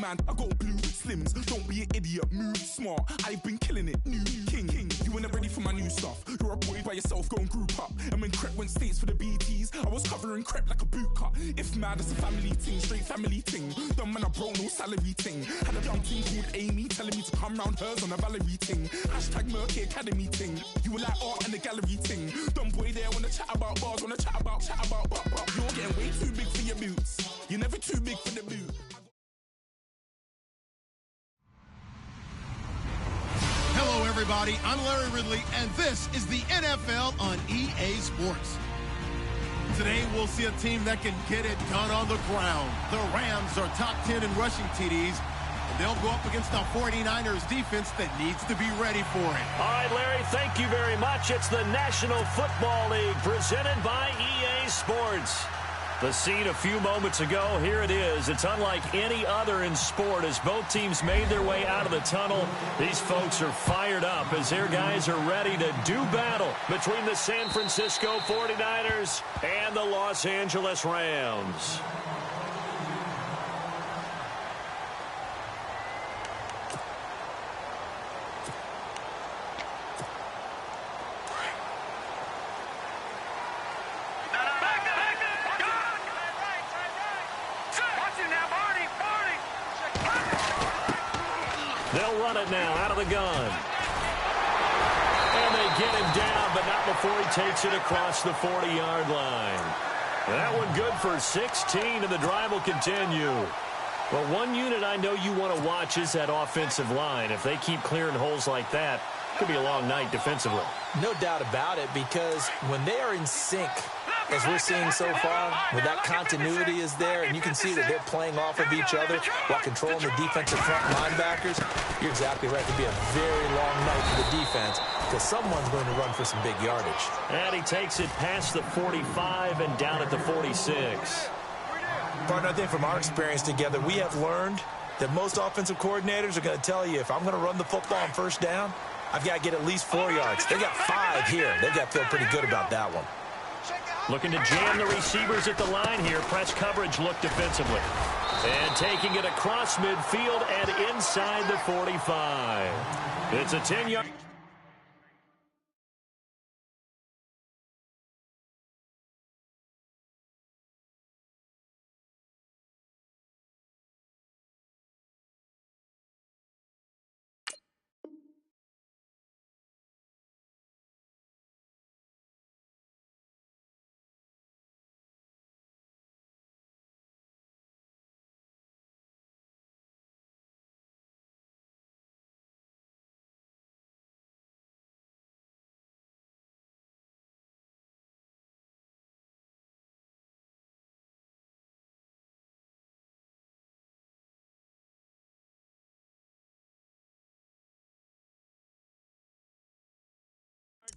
man, I got blue slims. Don't be an idiot, move smart. I've been killing it, new king. You were not ready for my new stuff. You're a boy by yourself, go and group up. And when Crep went states for the BTs, I was covering Crep like a boot cut. If mad, it's a family ting, straight family ting. Dumb man, I bro, no salary ting. Had a young ting called Amy telling me to come round hers on a Valerie ting. Hashtag Murky Academy ting. You were like art and the gallery ting. Dumb boy there wanna chat about bars, wanna chat about. You're getting way too big for your boots. You're never too big for the boot. Hello, everybody. I'm Larry Ridley, and this is the NFL on EA Sports. Today, we'll see a team that can get it done on the ground. The Rams are top 10 in rushing TDs, and they'll go up against the 49ers defense that needs to be ready for it. All right, Larry, thank you very much. It's the National Football League presented by EA Sports. The scene a few moments ago, here it is. It's unlike any other in sport as both teams made their way out of the tunnel. These folks are fired up as their guys are ready to do battle between the San Francisco 49ers and the Los Angeles Rams. They'll run it now out of the gun. And they get him down, but not before he takes it across the 40-yard line. That one good for 16, and the drive will continue. Well, one unit I know you want to watch is that offensive line. If they keep clearing holes like that, it could be a long night defensively. No doubt about it, because when they are in sync, as we're seeing so far, when that continuity is there and you can see that they're playing off of each other while controlling the defensive front linebackers, you're exactly right. It could be a very long night for the defense because someone's going to run for some big yardage. And he takes it past the 45 and down at the 46. Partner, I think from our experience together, we have learned that most offensive coordinators are going to tell you, if I'm going to run the football on first down, I've got to get at least 4 yards. They got 5 here. They've got to feel pretty good about that one. Looking to jam the receivers at the line here. Press coverage look defensively. And taking it across midfield and inside the 45. It's a 10-yard.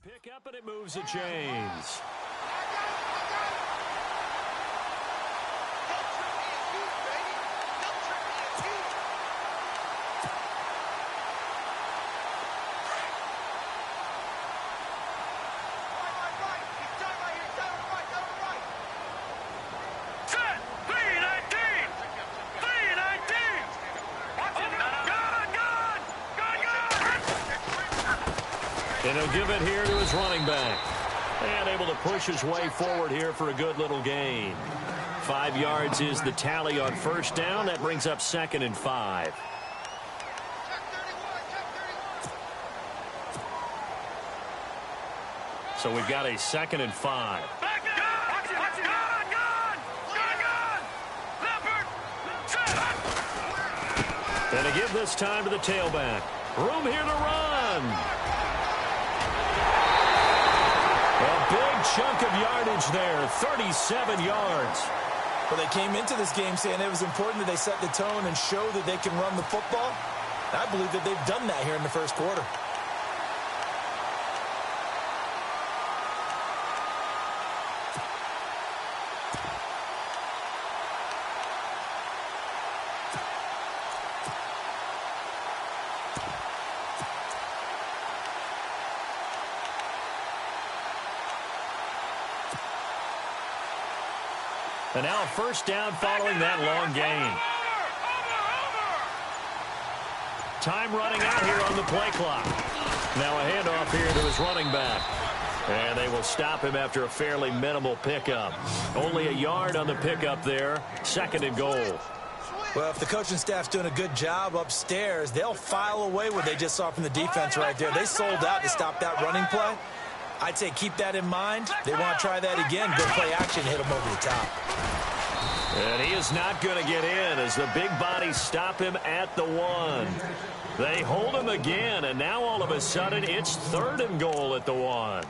Pick up and it moves the chains. And he'll give it here to his running back. And able to push his way forward here for a good little gain. 5 yards is the tally on first down. That brings up 2nd and 5. So we've got a 2nd and 5. And to give this time to the tailback. Room here to run. A big chunk of yardage there, 37 yards. Well, they came into this game saying it was important that they set the tone and show that they can run the football. I believe that they've done that here in the first quarter. And now first down following that long gain. Time running out here on the play clock. Now a handoff here to his running back. And they will stop him after a fairly minimal pickup. Only a yard on the pickup there. 2nd and goal. Well, if the coaching staff's doing a good job upstairs, they'll file away what they just saw from the defense right there. They sold out to stop that running play. I'd say keep that in mind. They want to try that again. Good play action, hit him over the top. And he is not going to get in as the big bodies stop him at the 1. They hold him again, and now all of a sudden it's 3rd and goal at the 1.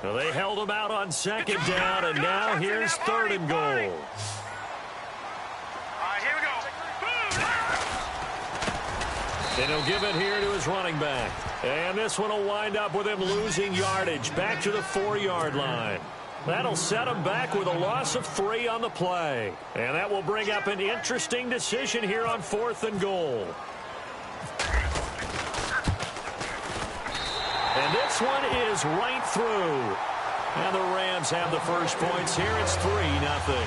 Well, they held him out on 2nd down, and now here's 3rd and goal. All right, here we go. And he'll give it here to his running back. And this one will wind up with him losing yardage back to the 4-yard line. That'll set him back with a loss of 3 on the play. And that will bring up an interesting decision here on 4th and goal. And this one is right through. And the Rams have the first points here. It's 3-0.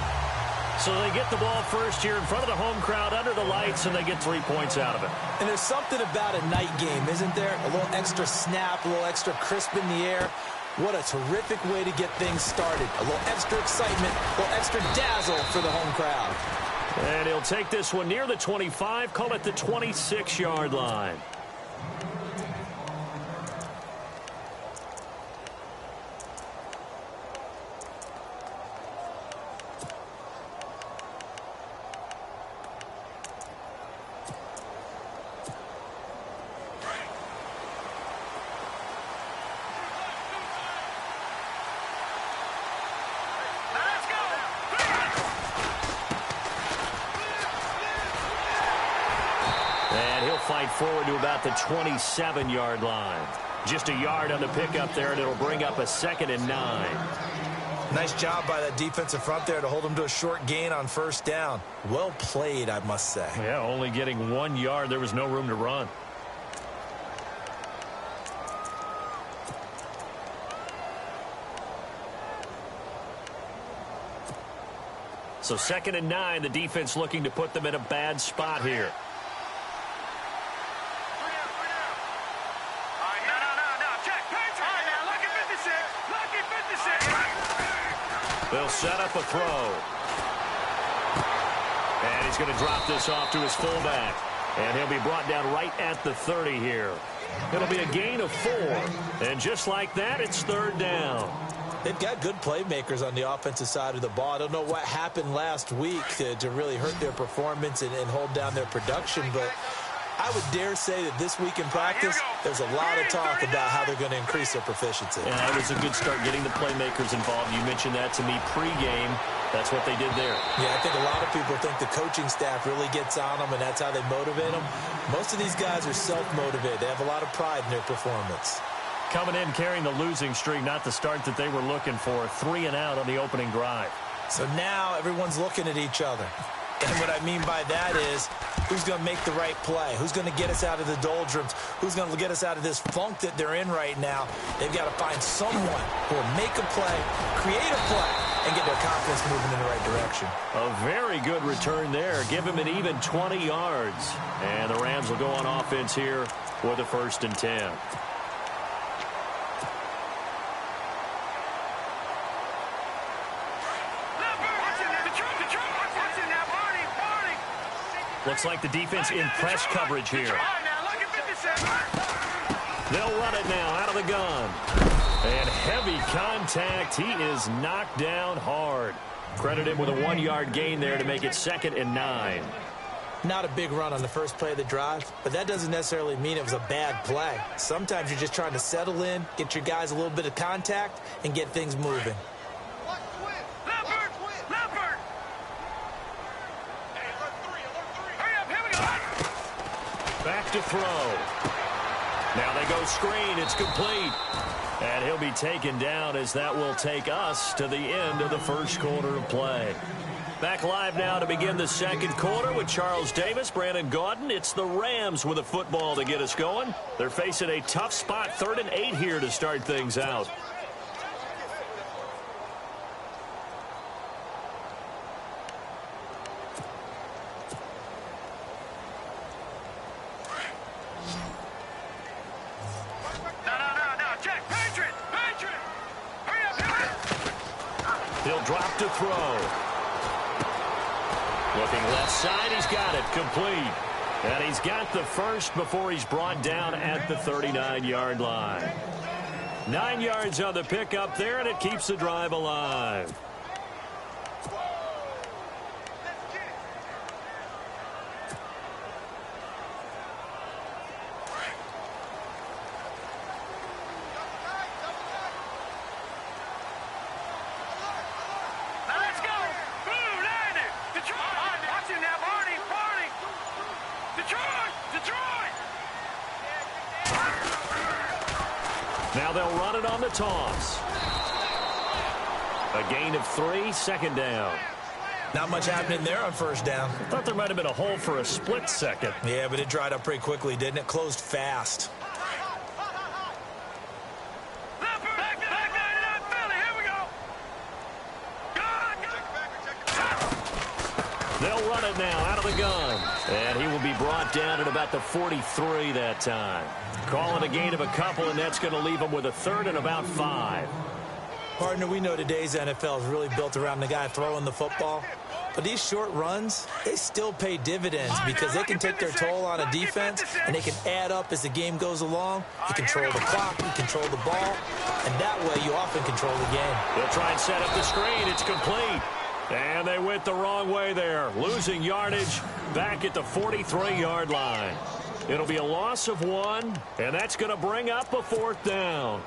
So they get the ball first here in front of the home crowd under the lights, and they get 3 points out of it. And there's something about a night game, isn't there? A little extra snap, a little extra crisp in the air. What a terrific way to get things started. A little extra excitement, a little extra dazzle for the home crowd. And he'll take this one near the 25, call it the 26-yard line. Fight forward to about the 27-yard line. Just a yard on the pickup there, and it'll bring up a 2nd and 9. Nice job by that defensive front there to hold them to a short gain on 1st down. Well played, I must say. Yeah, only getting 1 yard. There was no room to run. So 2nd and 9, the defense looking to put them in a bad spot here. They'll set up a throw. And he's going to drop this off to his fullback. And he'll be brought down right at the 30 here. It'll be a gain of 4. And just like that, it's 3rd down. They've got good playmakers on the offensive side of the ball. I don't know what happened last week to really hurt their performance and hold down their production, but I would dare say that this week in practice, there's a lot of talk about how they're going to increase their proficiency. And that was a good start, getting the playmakers involved. You mentioned that to me pregame. That's what they did there. Yeah, I think a lot of people think the coaching staff really gets on them, and that's how they motivate them. Most of these guys are self-motivated. They have a lot of pride in their performance. Coming in carrying the losing streak, not the start that they were looking for. 3 and out on the opening drive. So now everyone's looking at each other. And what I mean by that is, who's going to make the right play? Who's going to get us out of the doldrums? Who's going to get us out of this funk that they're in right now? They've got to find someone who will make a play, create a play, and get their confidence moving in the right direction. A very good return there. Give him an even 20 yards. And the Rams will go on offense here for the 1st and 10. Looks like the defense in press coverage here. They'll run it now out of the gun. And heavy contact. He is knocked down hard. Credit him with a 1-yard gain there to make it 2nd and 9. Not a big run on the first play of the drive, but that doesn't necessarily mean it was a bad play. Sometimes you're just trying to settle in, get your guys a little bit of contact, and get things moving. Back to throw. Now they go screen. It's complete. And he'll be taken down as that will take us to the end of the first quarter of play. Back live now to begin the second quarter with Charles Davis, Brandon Gaudin. It's the Rams with a football to get us going. They're facing a tough spot, 3rd and 8 here to start things out. He'll drop to throw. Looking left side, he's got it, complete. And he's got the first before he's brought down at the 39-yard line. 9 yards on the pickup there, and it keeps the drive alive. Now they'll run it on the toss. A gain of 3, second down. Not much happening there on first down. I thought there might have been a hole for a split second. Yeah, but it dried up pretty quickly, didn't it? Closed fast. They'll run it now out of the gun. And he will be brought down at about the 43 that time. Calling a gain of a couple, and that's going to leave him with a 3rd and about 5. Partner, we know today's NFL is really built around the guy throwing the football. But these short runs, they still pay dividends because they can take their toll on a defense, and they can add up as the game goes along. You control the clock, you control the ball, and that way you often control the game. They'll try and set up the screen. It's complete. And they went the wrong way there, losing yardage back at the 43-yard line. It'll be a loss of 1, and that's going to bring up a 4th down.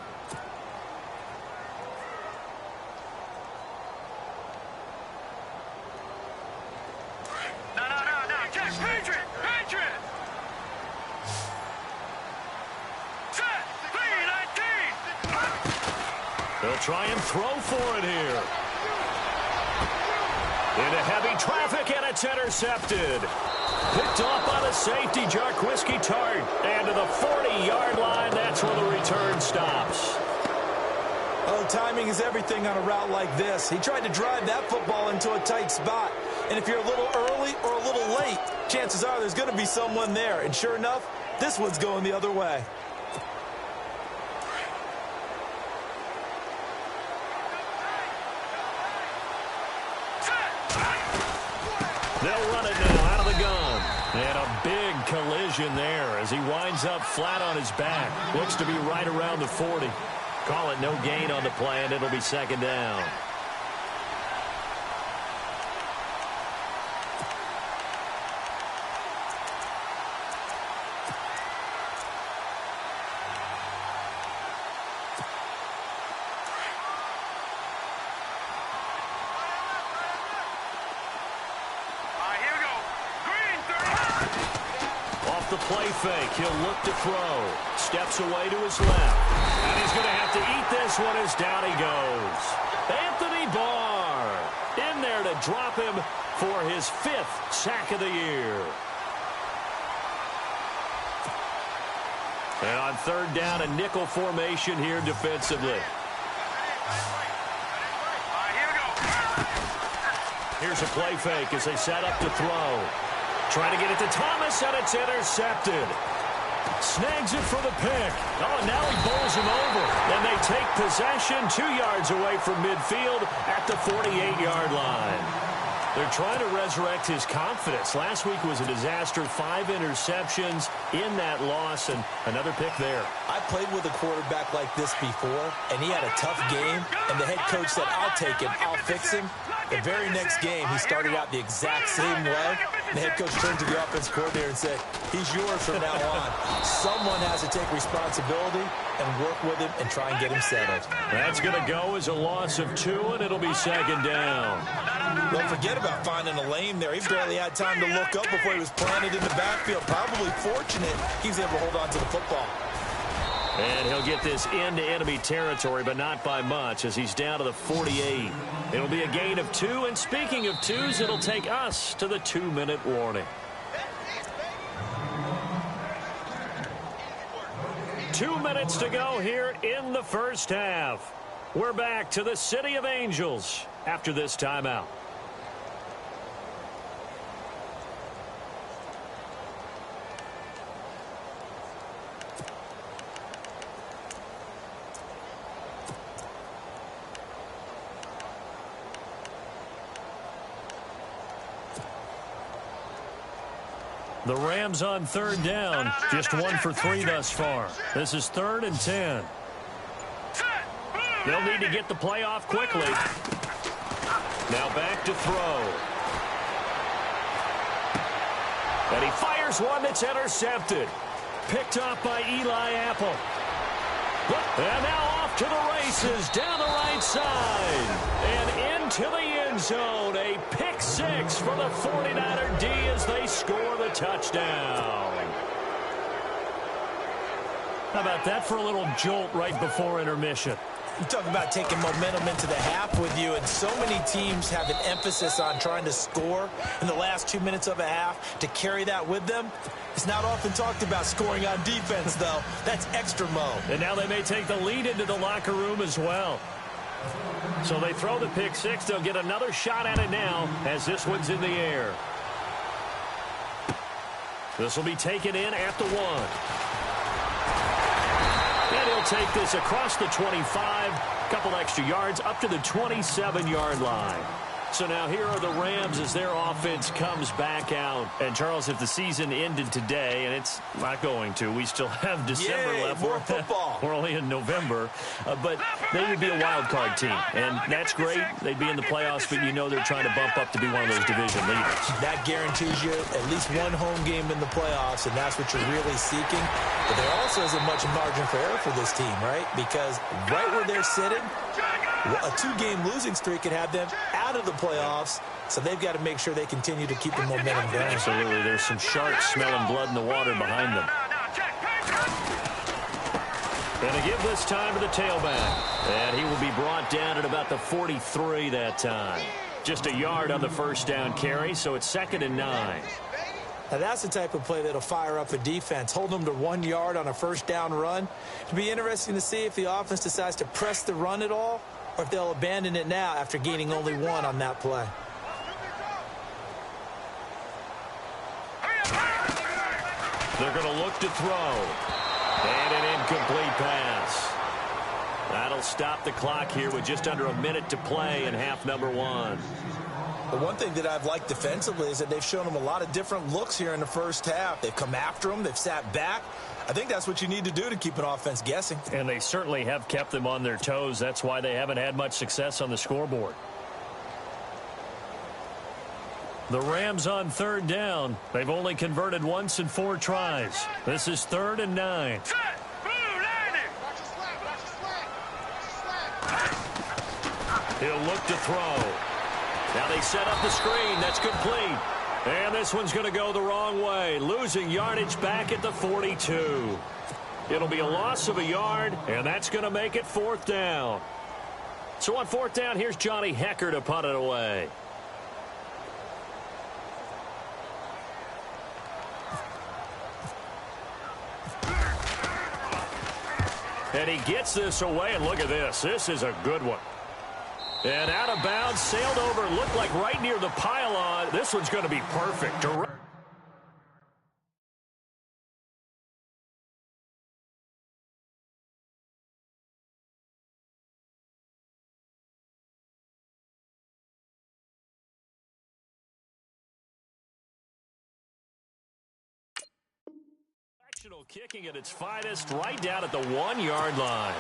No, Jack, Patriot! Set, B-19! They'll try and throw for it here. Into heavy traffic, and it's intercepted. Picked off by the safety, Jarquiski Tart. And to the 40-yard line, that's where the return stops. Oh, timing is everything on a route like this. He tried to drive that football into a tight spot. And if you're a little early or a little late, chances are there's going to be someone there. And sure enough, this one's going the other way. They'll run it now out of the gun. And a big collision there as he winds up flat on his back. Looks to be right around the 40. Call it no gain on the play, and it'll be 2nd down. The play fake. He'll look to throw. Steps away to his left. And he's going to have to eat this one as down he goes. Anthony Barr in there to drop him for his 5th sack of the year. And on 3rd down, a nickel formation here defensively. Here's a play fake as they set up to throw. Trying to get it to Thomas, and it's intercepted. Snags it for the pick. Oh, and now he bowls him over. And they take possession 2 yards away from midfield at the 48-yard line. They're trying to resurrect his confidence. Last week was a disaster. 5 interceptions in that loss, and another pick there. I played with a quarterback like this before, and he had a tough game, and the head coach said, I'll take him, I'll fix him. The very next game, he started out the exact same way. The head coach turned to the offense coordinator and said, he's yours from now on. Someone has to take responsibility and work with him and try and get him settled. That's going to go as a loss of 2, and it'll be 2nd down. Don't forget about finding a lane there. He barely had time to look up before he was planted in the backfield. Probably fortunate he was able to hold on to the football. And he'll get this into enemy territory, but not by much, as he's down to the 48. It'll be a gain of 2, and speaking of 2s, it'll take us to the 2-minute warning. 2 minutes to go here in the first half. We're back to the City of Angels after this timeout. The Rams on 3rd down. Just 1 for 3 thus far. This is 3rd and 10. They'll need to get the play off quickly. Now back to throw. And he fires one that's intercepted. Picked off by Eli Apple. And now off to the races down the right side. And into the end zone. A pick 6 for the 49er D as they score the touchdown. How about that for a little jolt right before intermission? You talk about taking momentum into the half with you, and so many teams have an emphasis on trying to score in the last 2 minutes of a half. To carry that with them, it's not often talked about scoring on defense, though. That's extra mo. And now they may take the lead into the locker room as well. So they throw the pick 6. They'll get another shot at it now as this one's in the air. This will be taken in at the 1. And he'll take this across the 25, couple extra yards up to the 27-yard line. So now here are the Rams as their offense comes back out. And, Charles, if the season ended today, and it's not going to, we still have December left. More football. We're only in November. But they would be a wild card team. And that's great. They'd be in the playoffs, but you know they're trying to bump up to be one of those division leaders. That guarantees you at least one home game in the playoffs, and that's what you're really seeking. But there also isn't much margin for error for this team, right? Because right where they're sitting, a 2-game losing streak could have them out of the playoffs, so they've got to make sure they continue to keep the momentum going. Absolutely. There's some sharks smelling blood in the water behind them. And to give this time to the tailback. And he will be brought down at about the 43 that time. Just a yard on the first down carry, so it's 2nd and 9. Now that's the type of play that'll fire up a defense. Hold them to 1 yard on a first down run. It'll be interesting to see if the offense decides to press the run at all, or if they'll abandon it now after gaining only 1 on that play. They're going to look to throw. And an incomplete pass. That'll stop the clock here with just under a minute to play in half number 1. The one thing that I've liked defensively is that they've shown them a lot of different looks here in the first half. They've come after them. They've sat back. I think that's what you need to do to keep an offense guessing. And they certainly have kept them on their toes. That's why they haven't had much success on the scoreboard. The Rams on 3rd down. They've only converted once in 4 tries. This is 3rd and 9. He'll look to throw. Now they set up the screen. That's complete. And this one's going to go the wrong way. Losing yardage back at the 42. It'll be a loss of a yard, and that's going to make it 4th down. So on 4th down, here's Johnny Hecker to punt it away. And he gets this away, and look at this. This is a good one. And out of bounds, sailed over, looked like right near the pylon. This one's going to be perfect. Directional kicking at its finest, right down at the 1-yard line.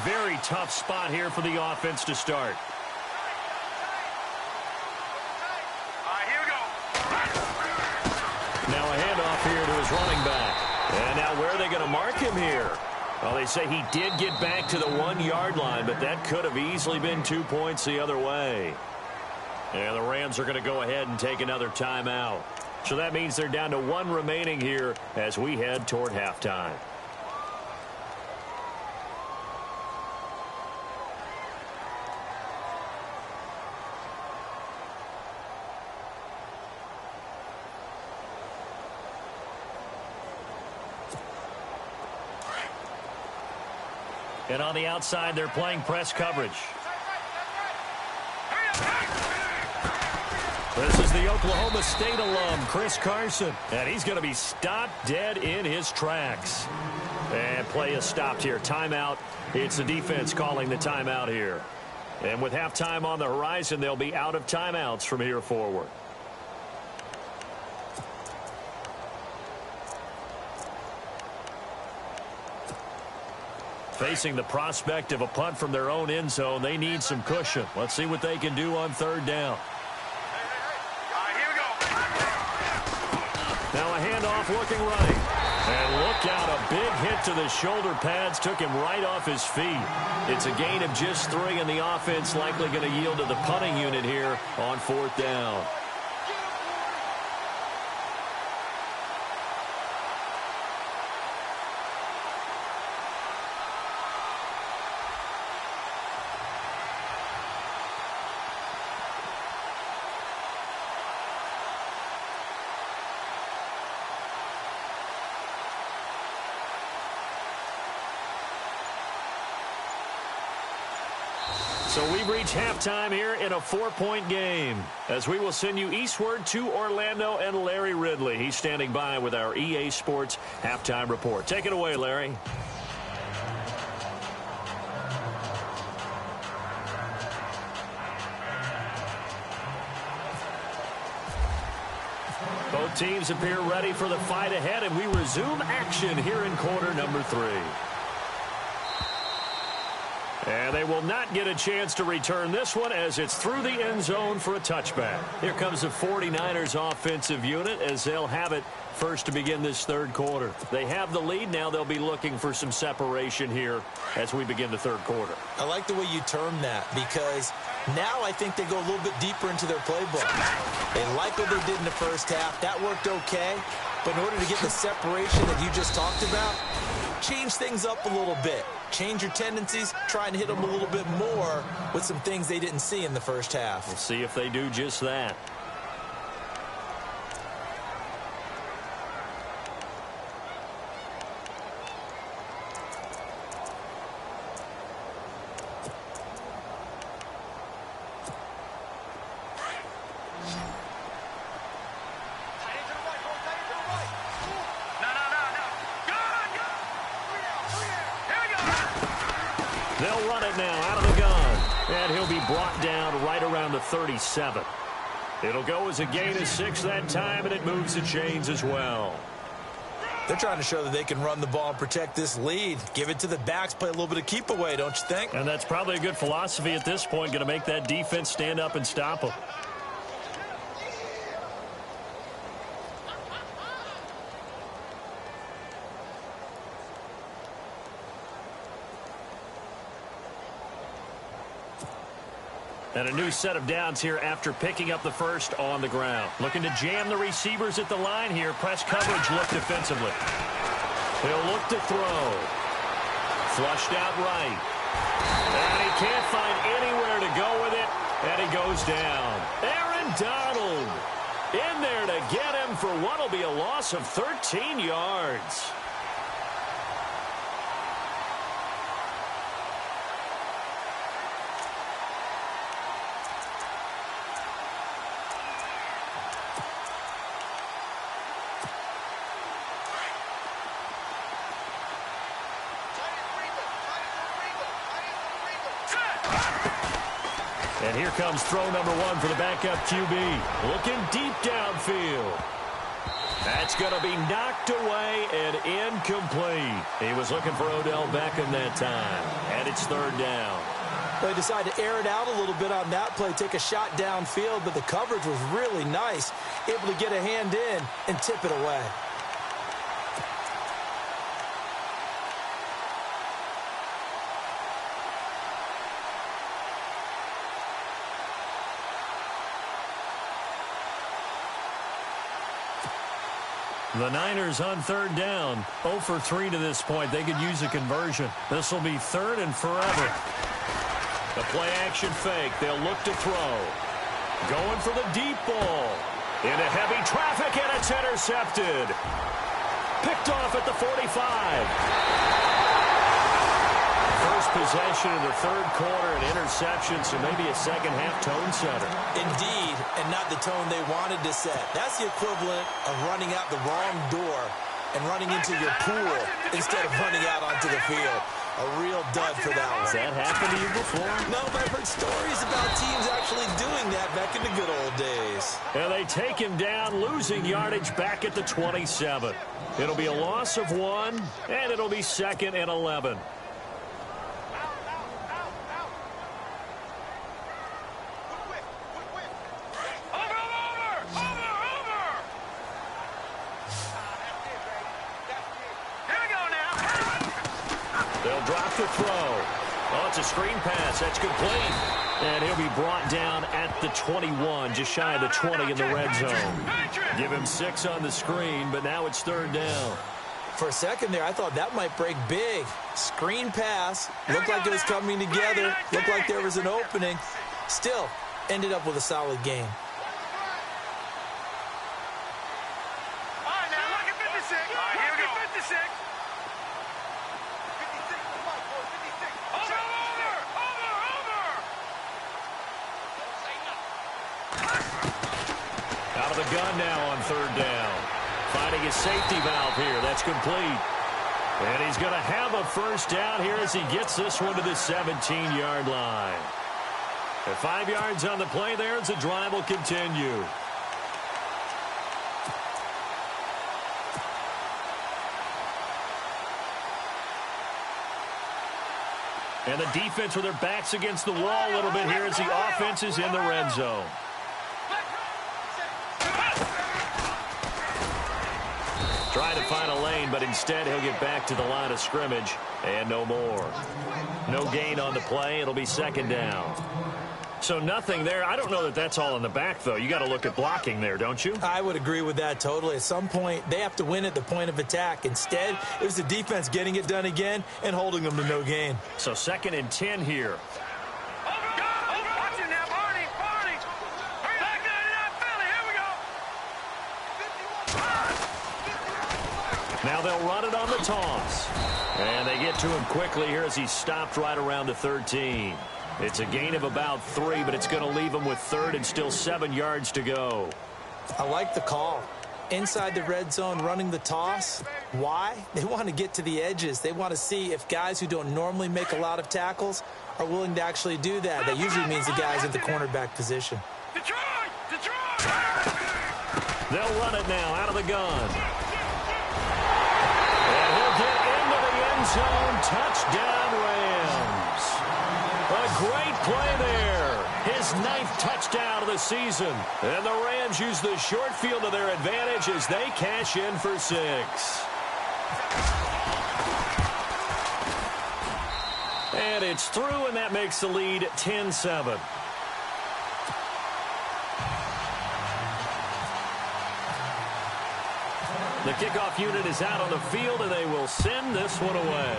Very tough spot here for the offense to start. Here we go. Now a handoff here to his running back. And now where are they going to mark him here? Well, they say he did get back to the 1-yard line, but that could have easily been 2 points the other way. And the Rams are going to go ahead and take another timeout. So that means they're down to 1 remaining here as we head toward halftime. And on the outside, they're playing press coverage. This is the Oklahoma State alum, Chris Carson. And he's going to be stopped dead in his tracks. And play is stopped here. Timeout. It's the defense calling the timeout here. And with halftime on the horizon, they'll be out of timeouts from here forward. Facing the prospect of a punt from their own end zone, they need some cushion. Let's see what they can do on 3rd down. Here we go. Now a handoff looking right. And look out, a big hit to the shoulder pads took him right off his feet. It's a gain of just 3, and the offense likely going to yield to the punting unit here on 4th down. So we've reached halftime here in a 4-point game as we will send you eastward to Orlando and Larry Ridley. He's standing by with our EA Sports halftime report. Take it away, Larry. Both teams appear ready for the fight ahead, and we resume action here in quarter number 3. And they will not get a chance to return this one as it's through the end zone for a touchback. Here comes the 49ers offensive unit as they'll have it first to begin this 3rd quarter. They have the lead. Now they'll be looking for some separation here as we begin the 3rd quarter. I like the way you term that because now I think they go a little bit deeper into their playbook. They like what they did in the first half. That worked okay. But in order to get the separation that you just talked about, change things up a little bit. Change your tendencies, try and hit them a little bit more with some things they didn't see in the first half. We'll see if they do just that. They'll run it now out of the gun. And he'll be brought down right around the 37. It'll go as a gain of 6 that time, and it moves the chains as well. They're trying to show that they can run the ball and protect this lead. Give it to the backs, play a little bit of keep away, don't you think? And that's probably a good philosophy at this point, going to make that defense stand up and stop them. And a new set of downs here after picking up the first on the ground. Looking to jam the receivers at the line here. Press coverage look defensively. He'll look to throw. Flushed out right. And he can't find anywhere to go with it. And he goes down. Aaron Donald in there to get him for what will be a loss of 13 yards. And here comes throw number 1 for the backup QB. Looking deep downfield. That's going to be knocked away and incomplete. He was looking for Odell Beckham that time. And it's 3rd down. They decided to air it out a little bit on that play, take a shot downfield, but the coverage was really nice. Able to get a hand in and tip it away. The Niners on third down. 0 for 3 to this point. They could use a conversion. This will be third and forever. The play-action fake. They'll look to throw. Going for the deep ball. Into heavy traffic, and it's intercepted. Picked off at the 45. First possession of the third quarter, an interception, so maybe a second-half tone setter. Indeed, and not the tone they wanted to set. That's the equivalent of running out the wrong door and running into your pool instead of running out onto the field. A real dud for that one. Has that happened to you before? No, but I've heard stories about teams actually doing that back in the good old days. And they take him down, losing yardage back at the 27. It'll be a loss of 1, and it'll be 2nd and 11. They'll drop the throw. Oh, it's a screen pass. That's complete. And he'll be brought down at the 21, just shy of the 20 in the red zone. Give him 6 on the screen, but now it's third down. For a second there, I thought that might break big. Screen pass. Looked like it was coming together. Looked like there was an opening. Still, ended up with a solid game. All right, now look at 56. All right, here we go. 56. Out of the gun now on third down. Finding his safety valve here. That's complete. And he's going to have a first down here as he gets this one to the 17-yard line. At 5 yards on the play there as the drive will continue. And the defense with their backs against the wall a little bit here as the offense is in the red zone. Trying to find a lane, but instead he'll get back to the line of scrimmage and no more. No gain on the play. It'll be second down. So nothing there. I don't know that that's all in the back, though. You got to look at blocking there, don't you? I would agree with that totally. At some point, they have to win at the point of attack. Instead, it was the defense getting it done again and holding them to no gain. So 2nd and 10 here. Watch it now, Barney. Back 99 Philly. Here we go. Now they'll run it on the toss. And they get to him quickly here as he's stopped right around the 13. It's a gain of about 3, but it's going to leave him with 3rd and still 7 yards to go. I like the call. Inside the red zone, running the toss. Why? They want to get to the edges. They want to see if guys who don't normally make a lot of tackles are willing to actually do that. That usually means the guys at the cornerback position. Detroit! They'll run it now out of the gun. And he'll get into the end zone. Touchdown, Rams. A great play there. His 9th touchdown of the season. And the Rams use the short field to their advantage as they cash in for 6. And it's through, and that makes the lead 10-7. The kickoff unit is out on the field, and they will send this one away.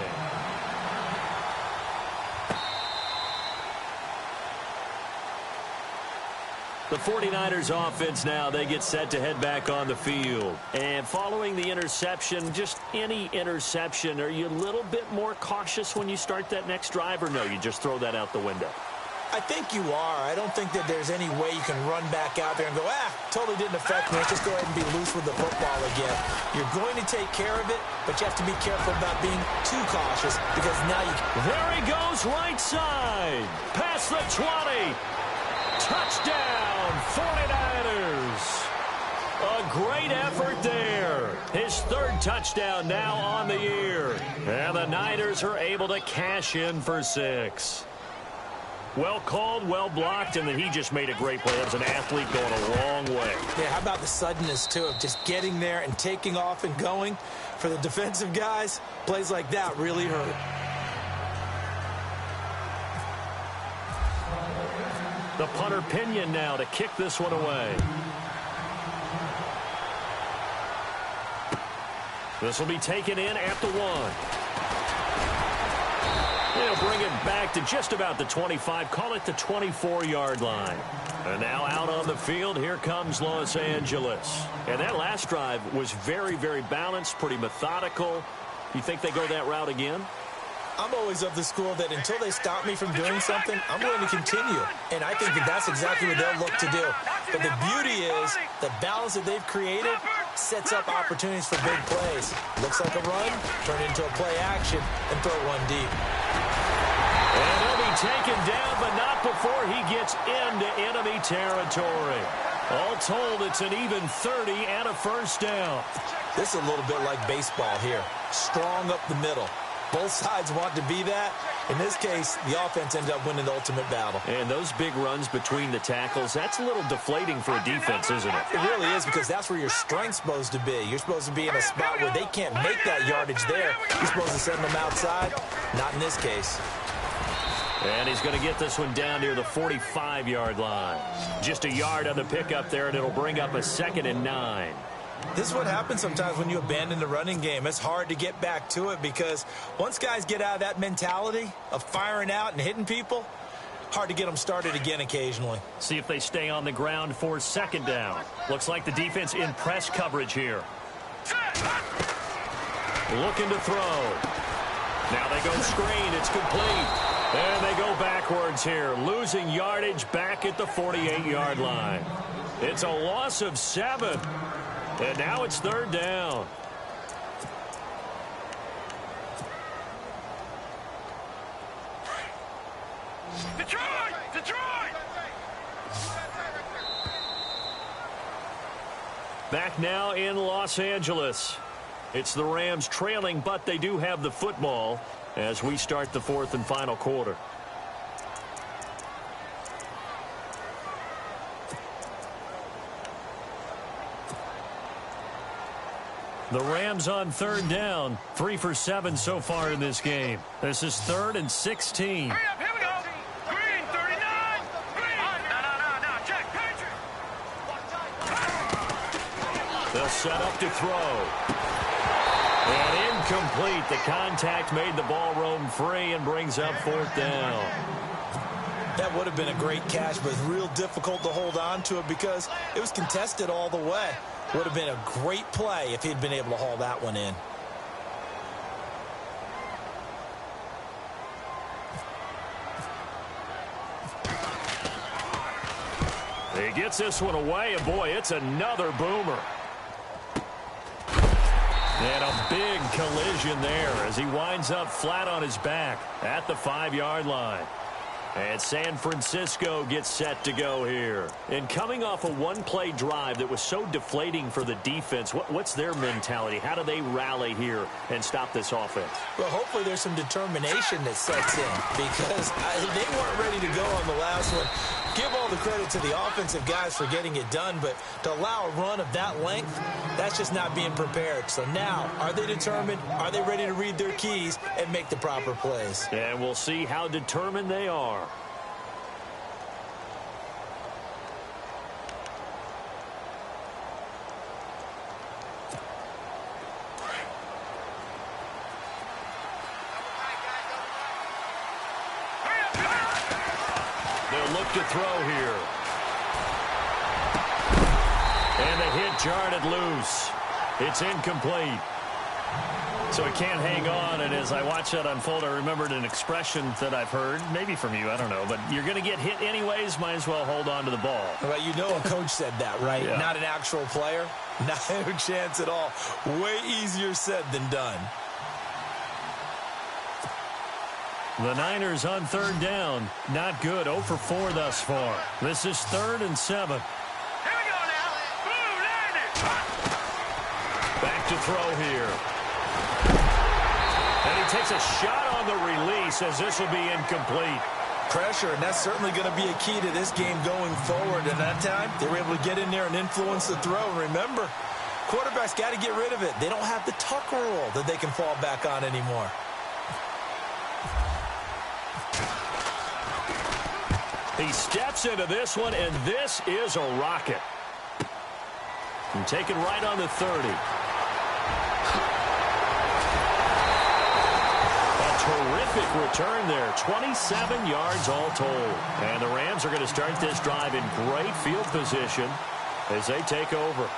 The 49ers offense now, they get set to head back on the field. And following the interception, just any interception, are you a little bit more cautious when you start that next drive, or no, you just throw that out the window? I think you are. I don't think that there's any way you can run back out there and go, totally didn't affect me. Let's just go ahead and be loose with the football again. You're going to take care of it, but you have to be careful about being too cautious because now you can. There he goes, right side. Past the 20. Touchdown, 49ers. A great effort there. His 3rd touchdown now on the year. And the Niners are able to cash in for 6. Well called, well blocked, and then he just made a great play. That was an athlete going a long way. Yeah, how about the suddenness, too, of just getting there and taking off and going? For the defensive guys, plays like that really hurt. The punter Pinion now to kick this one away. This will be taken in at the 1. They'll bring it back to just about the 25, call it the 24-yard line. And now out on the field, here comes Los Angeles. And that last drive was very, very balanced, pretty methodical. You think they go that route again? I'm always of the school that until they stop me from doing something, I'm going to continue. And I think that that's exactly what they'll look to do. But the beauty is the balance that they've created sets up opportunities for big plays. Looks like a run, turn it into a play action, and throw one deep. And he'll be taken down, but not before he gets into enemy territory. All told, it's an even 30 and a first down. This is a little bit like baseball here. Strong up the middle. Both sides want to be that. In this case, the offense ended up winning the ultimate battle. And those big runs between the tackles, that's a little deflating for a defense, isn't it? It really is, because that's where your strength's supposed to be. You're supposed to be in a spot where they can't make that yardage there. You're supposed to send them outside. Not in this case. And he's going to get this one down near the 45-yard line. Just a yard on the pickup there, and it'll bring up a 2nd and 9. This is what happens sometimes when you abandon the running game. It's hard to get back to it because once guys get out of that mentality of firing out and hitting people, hard to get them started again occasionally. See if they stay on the ground for 2nd down. Looks like the defense in press coverage here. Looking to throw. Now they go screen. It's complete. And they go backwards here, losing yardage back at the 48-yard line. It's a loss of 7. And now it's 3rd down. Detroit! Detroit! Back now in Los Angeles. It's the Rams trailing, but they do have the football as we start the 4th and final quarter. The Rams on 3rd down, 3 for 7 so far in this game. This is 3rd and 16. Hurry up, here we go. Green, 39. Green. No, check. They'll set up to throw. And incomplete. The contact made the ball roam free and brings up 4th down. That would have been a great catch, but it's real difficult to hold on to it because it was contested all the way. Would have been a great play if he'd been able to haul that one in. He gets this one away, and boy, it's another boomer. And a big collision there as he winds up flat on his back at the 5-yard line. And San Francisco gets set to go here. And coming off a one-play drive that was so deflating for the defense, what's their mentality? How do they rally here and stop this offense? Well, hopefully there's some determination that sets in because they weren't ready to go on the last one. Give all the credit to the offensive guys for getting it done, but to allow a run of that length, that's just not being prepared. So now, are they determined? Are they ready to read their keys and make the proper plays? And we'll see how determined they are. They'll look to throw here. And the hit jarred it loose. It's incomplete. So it can't hang on, and as I watch that unfold, I remembered an expression that I've heard, maybe from you, I don't know, but you're going to get hit anyways, might as well hold on to the ball. Well, you know a coach said that, right? Yeah. Not an actual player. Not a chance at all. Way easier said than done. The Niners on 3rd down. Not good. 0 for 4 thus far. This is 3rd and 7. Here we go now. Blue landed. Back to throw here. And he takes a shot on the release as this will be incomplete. Pressure, and that's certainly going to be a key to this game going forward. And that time, they were able to get in there and influence the throw. And remember, quarterbacks got to get rid of it. They don't have the tuck rule that they can fall back on anymore. He steps into this one, and this is a rocket. And taken right on the 30. terrific return there. 27 yards all told. And the Rams are going to start this drive in great field position as they take over.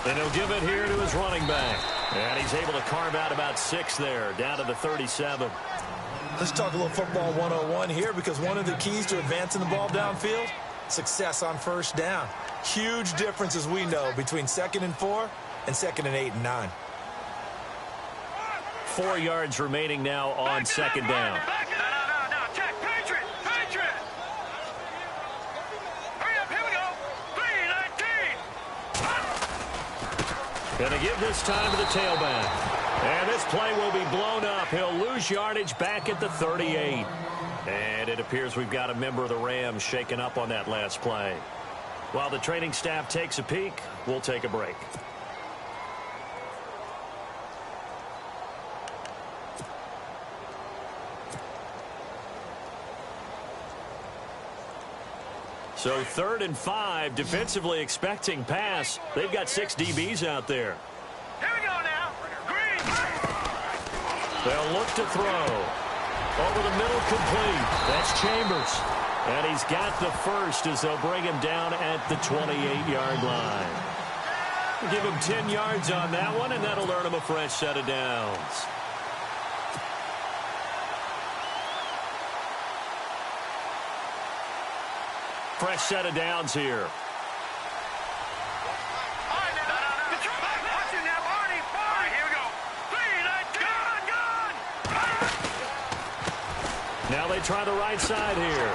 And he'll give it here to his running back. And he's able to carve out about 6 there, down to the 37. Let's talk a little football 101 here, because one of the keys to advancing the ball downfield, success on first down. Huge difference, as we know, between 2nd and 4 and 2nd and 8 and 9. 4 yards remaining now on 2nd down. Going to give this time to the tailback. And this play will be blown up. He'll lose yardage back at the 38. And it appears we've got a member of the Rams shaken up on that last play. While the training staff takes a peek, we'll take a break. So 3rd and 5, defensively expecting pass. They've got 6 DBs out there. Here we go now. Green. They'll look to throw. Over the middle, complete. That's Chambers. And he's got the first as they'll bring him down at the 28-yard line. Give him 10 yards on that one, and that'll earn him a fresh set of downs. Fresh set of downs here. Now they try the right side here.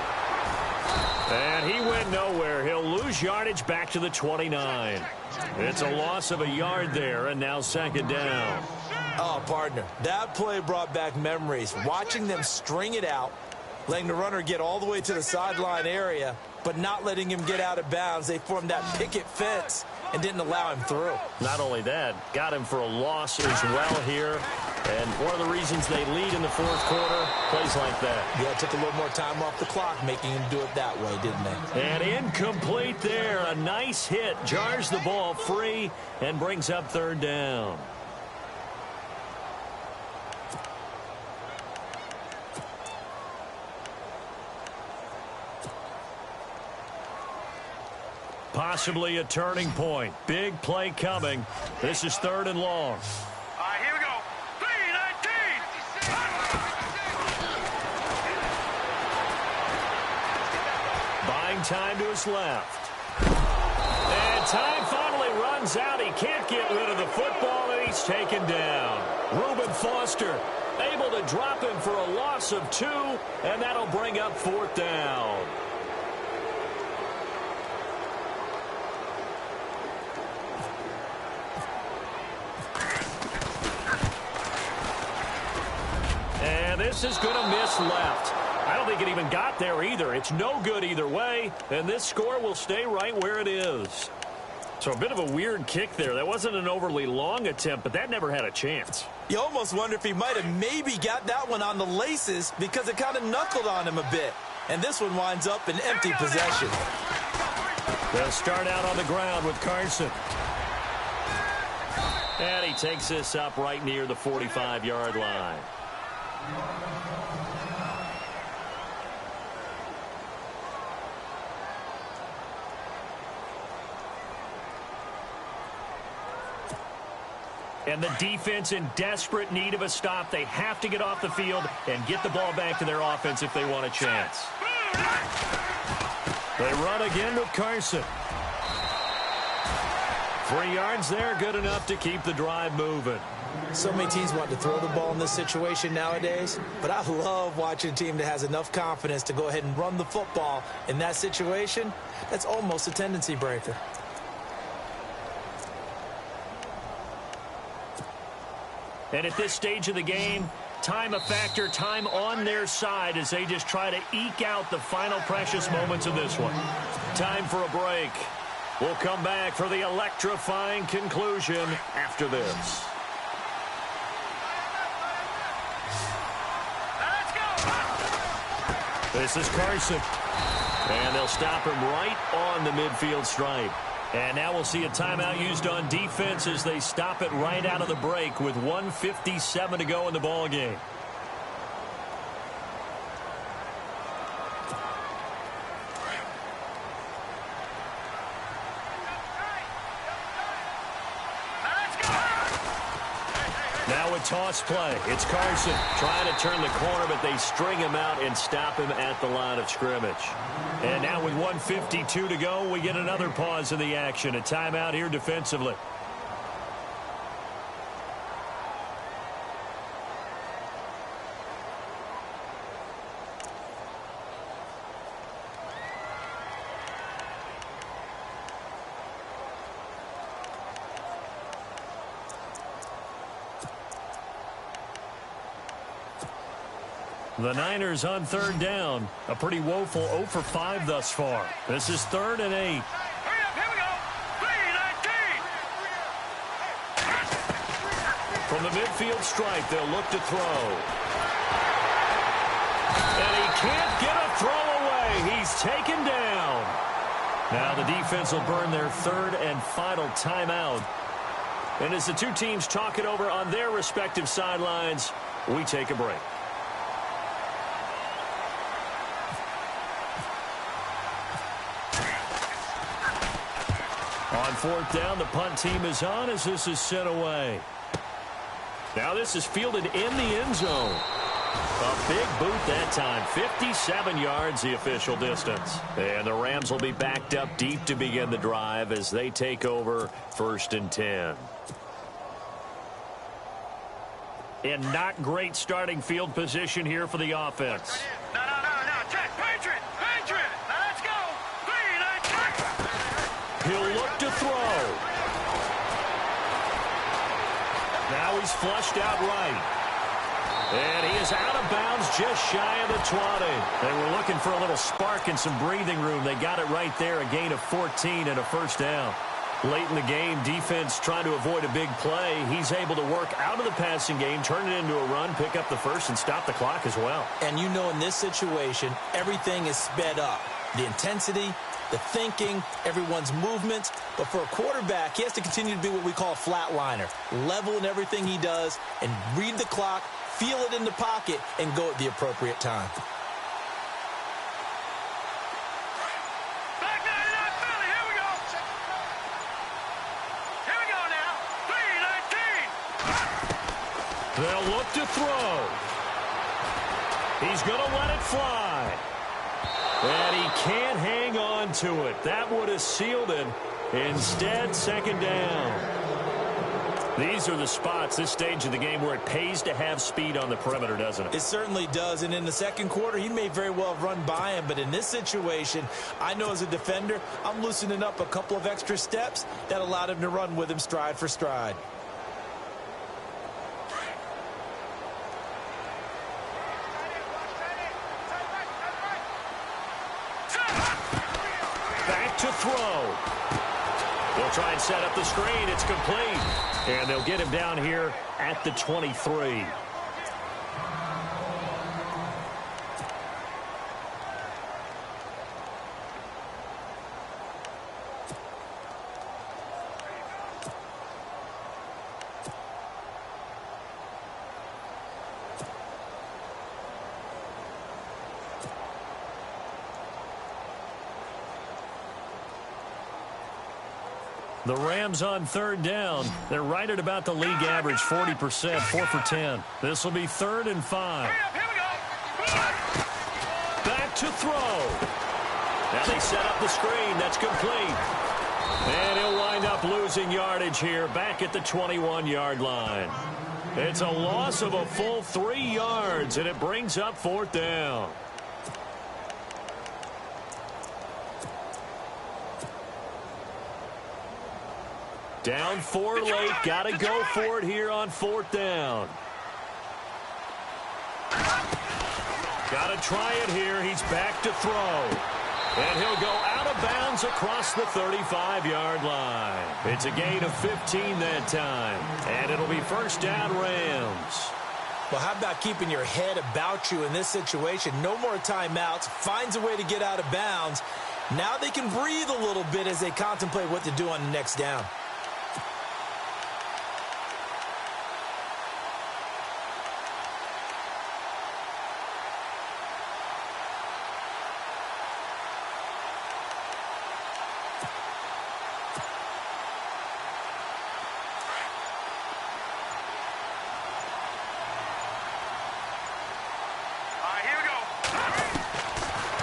And he went nowhere. He'll lose yardage back to the 29. It's a loss of a yard there, and now 2nd down. Oh, partner, that play brought back memories. Watching them string it out, letting the runner get all the way to the sideline area, but not letting him get out of bounds. They formed that picket fence and didn't allow him through. Not only that, got him for a loss as well here. And one of the reasons they lead in the 4th quarter, plays like that. Yeah, it took a little more time off the clock, making him do it that way, didn't they? And incomplete there. A nice hit. Jars the ball free and brings up 3rd down. Possibly a turning point. Big play coming. This is 3rd and long. All right, here we go. 3-19. Buying time to his left. And time finally runs out. He can't get rid of the football, and he's taken down. Reuben Foster able to drop him for a loss of 2, and that'll bring up 4th down. This is going to miss left. I don't think it even got there either. It's no good either way, and this score will stay right where it is. So a bit of a weird kick there. That wasn't an overly long attempt, but that never had a chance. You almost wonder if he might have maybe got that one on the laces, because it kind of knuckled on him a bit. And this one winds up in empty possession. They'll start out on the ground with Carson. And he takes this up right near the 45-yard line. And the defense in desperate need of a stop. They have to get off the field and get the ball back to their offense if they want a chance. They run again with Carson. 3 yards there, good enough to keep the drive moving. So many teams want to throw the ball in this situation nowadays, but I love watching a team that has enough confidence to go ahead and run the football in that situation. That's almost a tendency breaker. And at this stage of the game, time a factor, time on their side as they just try to eke out the final precious moments of this one. Time for a break. We'll come back for the electrifying conclusion after this. This is Carson. And they'll stop him right on the midfield stripe. And now we'll see a timeout used on defense as they stop it right out of the break with 1:57 to go in the ball game. Now a toss play. It's Carson trying to turn the corner, but they string him out and stop him at the line of scrimmage. And now with 1:52 to go, we get another pause in the action. A timeout here defensively. The Niners on third down. A pretty woeful 0 for 5 thus far. This is 3rd and 8. Hurry up, here we go. 3-19. From the midfield stripe, they'll look to throw. And he can't get a throw away. He's taken down. Now the defense will burn their 3rd and final timeout. And as the two teams talk it over on their respective sidelines, we take a break. On 4th down, the punt team is on as this is sent away. Now this is fielded in the end zone. A big boot that time. 57 yards the official distance. And the Rams will be backed up deep to begin the drive as they take over 1st and 10. And not great starting field position here for the offense. No. Check. Patriot. Now let's go. 3-19. He'll look to throw. Now he's flushed out right. And he is out of bounds just shy of the 20. They were looking for a little spark and some breathing room. They got it right there, a gain of 14 and a 1st down. Late in the game, defense trying to avoid a big play. He's able to work out of the passing game, turn it into a run, pick up the 1st, and stop the clock as well. And you know in this situation, everything is sped up. The intensity, the thinking, everyone's movements. But for a quarterback, he has to continue to be what we call a flatliner. Level in everything he does and read the clock, feel it in the pocket, and go at the appropriate time. Back 99 Philly, here we go. Here we go now. 3-19. They'll look to throw. He's going to let it fly. And he can't hang on to it. That would have sealed it. Instead, 2nd down. These are the spots, this stage of the game, where it pays to have speed on the perimeter, doesn't it? It certainly does. And in the 2nd quarter, he may very well have run by him. But in this situation, I know as a defender, I'm loosening up a couple of extra steps that allowed him to run with him stride for stride. Back to throw. They'll try and set up the screen. It's complete. And they'll get him down here at the 23. The Rams on 3rd down. They're right at about the league average, 40%, 4 for 10. This will be 3rd and 5. Here we go. Back to throw. Now they set up the screen. That's complete. And he'll wind up losing yardage here back at the 21-yard line. It's a loss of a full 3 yards, and it brings up 4th down. Down 4 late. Got to go for it here on 4th down. Got to try it here. He's back to throw. And he'll go out of bounds across the 35-yard line. It's a gain of 15 that time. And it'll be 1st down Rams. Well, how about keeping your head about you in this situation? No more timeouts. Finds a way to get out of bounds. Now they can breathe a little bit as they contemplate what to do on the next down.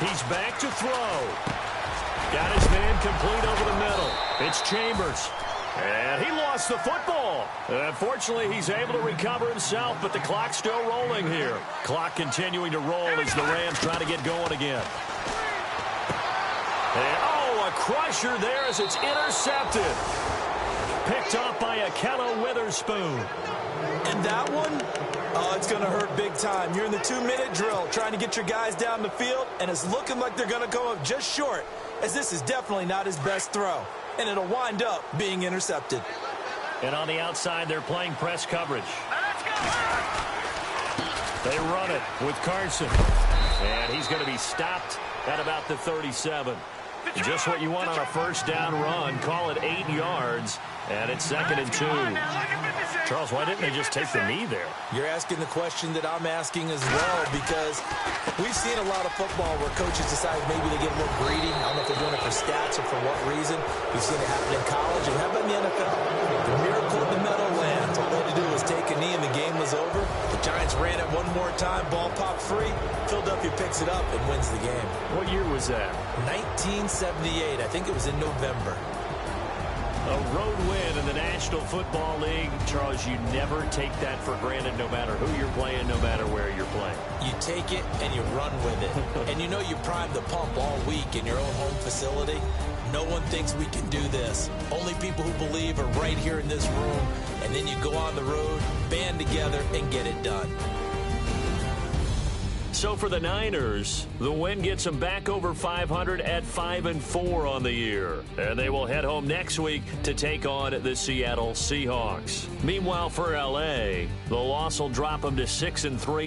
He's back to throw. Got his man complete over the middle. It's Chambers. And he lost the football. Unfortunately, he's able to recover himself, but the clock's still rolling here. Clock continuing to roll as the Rams try to get going again. And, oh, a crusher there as it's intercepted. Picked off by Akello Witherspoon. And that one? Oh, it's going to hurt big time. You're in the 2-minute drill trying to get your guys down the field, and it's looking like they're going to go up just short, as this is definitely not his best throw, and it'll wind up being intercepted. And on the outside, they're playing press coverage. They run it with Carson, and he's going to be stopped at about the 37. Just what you want on a first down run. Call it 8 yards, and it's 2nd and 2. Charles, why didn't they just take the knee there? You're asking the question that I'm asking as well, because we've seen a lot of football where coaches decide maybe they get a little greedy. I don't know if they're doing it for stats or for what reason. We've seen it happen in college, and how about in the NFL? The miracle in the Meadowlands. All they had to do was take a knee, and the game was over. The Giants ran it one more time, ball popped free. Philadelphia picks it up and wins the game. What year was that? 1978. I think it was in November. A road win in the National Football League. Charles, you never take that for granted no matter who you're playing, no matter where you're playing. You take it and you run with it. And you know you prime the pump all week in your own home facility. No one thinks we can do this. Only people who believe are right here in this room. And then you go on the road, band together, and get it done. So for the Niners, the win gets them back over 500 at 5-4 on the year. And they will head home next week to take on the Seattle Seahawks. Meanwhile, for L.A., the loss will drop them to 6-3.